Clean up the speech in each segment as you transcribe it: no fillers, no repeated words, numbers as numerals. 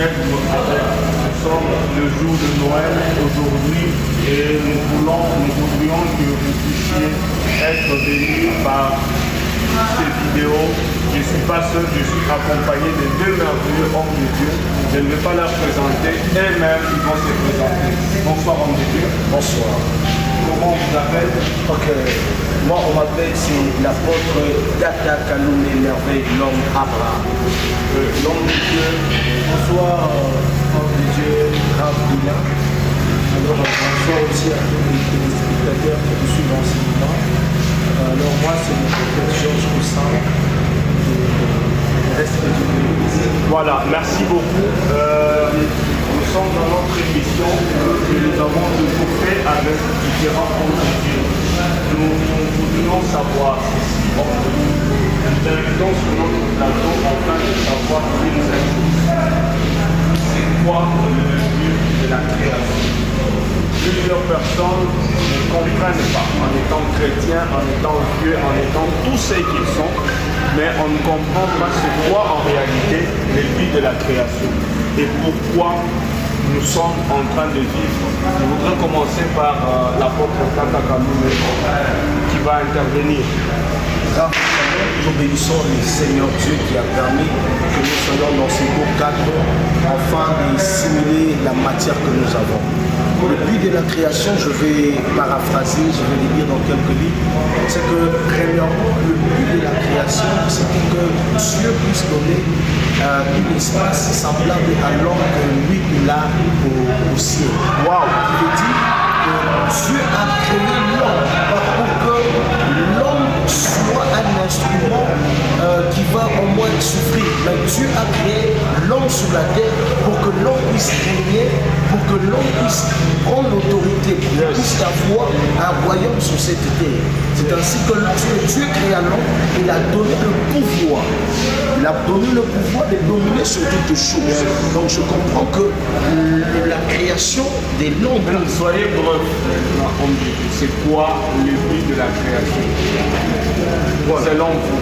être avec. Nous sommes le jour de Noël aujourd'hui et nous voudrions que vous puissiez être bénis par ces vidéos. Je ne suis pas seul, je suis accompagné de deux merveilleux hommes de Dieu. Je ne vais pas leur présenter, eux-mêmes ils vont se présenter. Bonsoir homme de Dieu. Bonsoir. Comment on vous appelle? Ok. Moi on m'appelle, c'est l'apôtre Tata Kaloumé Merveille, l'homme Abraham. L'homme de Dieu. Bonsoir homme de Dieu, Ravina. Alors bonsoir aussi à tous les téléspectateurs qui nous suivent en ce moment. Alors moi c'est le prophète Georges Coussin. Voilà, merci beaucoup. Nous sommes dans notre émission que nous avons toujours fait avec différents hommes de Dieu. Nous voudrions savoir si nous invitons sur notre plateau afin de savoir qui nous invite. C'est quoi le but de la création? Plusieurs personnes ne comprennent pas en étant chrétiens, en étant vieux, en étant tous ceux qu'ils sont, mais on ne comprend pas c'est quoi en réalité le but de la création et pourquoi nous sommes en train de vivre. Je voudrais commencer par l'apôtre Tata Kaloumé qui va intervenir. Nous bénissons le Seigneur Dieu qui a permis que nous soyons dans ce beau cadre afin de simuler la matière que nous avons. Le but de la création, je vais paraphraser, je vais le dire dans quelques livres, c'est que premièrement, le but de la création, c'est que Dieu puisse donner un espace semblable à l'homme que lui il a au ciel. Waouh! Il veut dire que Dieu a créé l'homme pour que l'homme soit un instrument qui va au moins souffrir. Mais Dieu a créé l'homme sur la terre pour que l'homme puisse régner, pour que l'homme puisse prendre l'autorité, pour qu'il puisse avoir un royaume sur cette terre. C'est ainsi que Dieu créa l'homme, il a donné le pouvoir. Il a donné le pouvoir de dominer sur toutes choses. Donc je comprends que la création des l'homme. Soyez bref, c'est quoi le but de la création? Selon vous,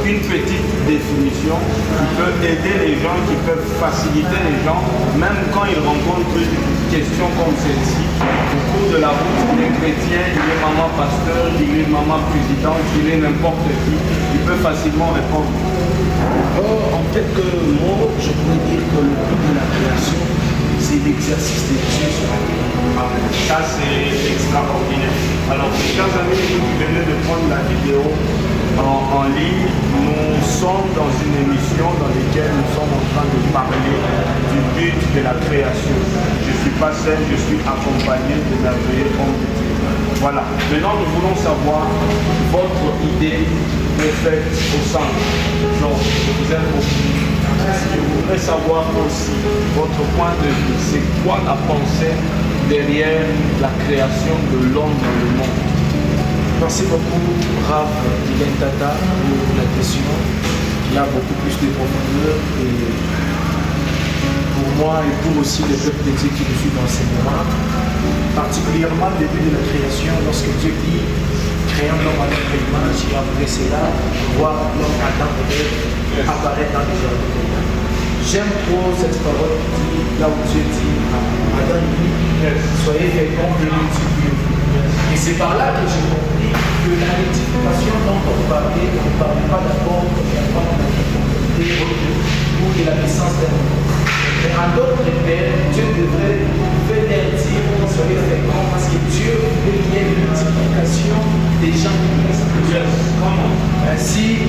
une petite définition qui peut aider les gens, qui peut faciliter les gens, même quand ils rencontrent une question comme celle-ci. Au cours de la route, il est chrétien, il est maman pasteur, il est maman présidente, il est n'importe qui, il peut facilement répondre. En quelques mots, je pourrais dire que le but de la création, c'est l'exercice de Dieu sur la terre. Ça, c'est extraordinaire. Alors, chers amis, vous venez de prendre la vidéo en ligne. Nous sommes dans une émission dans laquelle nous sommes en train de parler du but de la création. Je ne suis pas seul, je suis accompagné de merveilleux hommes de Dieu. Voilà. Maintenant, nous voulons savoir votre idée faite au centre. Donc, je vous aime beaucoup. Je voudrais savoir aussi votre point de vue. C'est quoi la pensée derrière la création de l'homme dans le monde? Merci beaucoup, Rav Dylan Tata, pour la question. Il y a beaucoup plus de profondeur et pour moi et pour aussi les peuples de Dieu qui nous suivent dans ces moments, particulièrement le début de la création, lorsque Dieu dit créons l'homme à notre image et après cela, voir l'homme Adam et Ève apparaître dans les jardins d'Éden. J'aime trop cette parole qui dit, là où Dieu dit à Adam et Ève, soyez féconds et multipliez-vous. Et c'est par là que j'ai compris que la multiplication dont on parlait, on ne parlait pas d'abord de la fécondité ou de la naissance d'un enfant. Mais en d'autres termes, Dieu devrait venir dire soyez féconds parce que Dieu veut qu'il y ait une multiplication des gens qui naissent. Comment? Ainsi,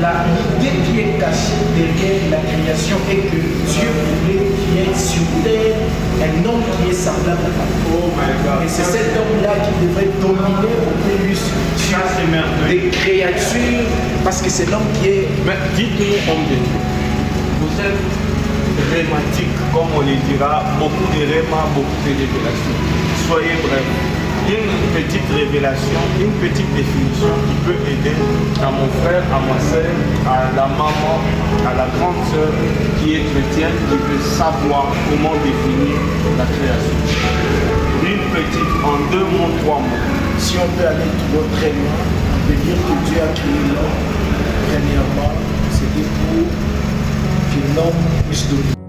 l'idée qui est cachée derrière la création est que Dieu voulait qu'il y ait sur terre un homme qui est semblable à lui. Oh my God. Et c'est cet homme-là qui devrait dominer au plus sur des créatures parce que c'est l'homme qui est. Mais dites-nous, homme de Dieu, vous êtes rématique, comme on le dira, beaucoup de rémas, beaucoup de révélations. Soyez bref. Une petite révélation, une petite définition qui peut aider à mon frère, à ma soeur, à la maman, à la grande soeur qui est chrétienne, qui veut savoir comment définir la création. Une petite, en 2 mots, 3 mots. Si on peut aller trop très loin, on peut dire que Dieu a créé l'homme. Premièrement, c'était pour que l'homme puisse dominer.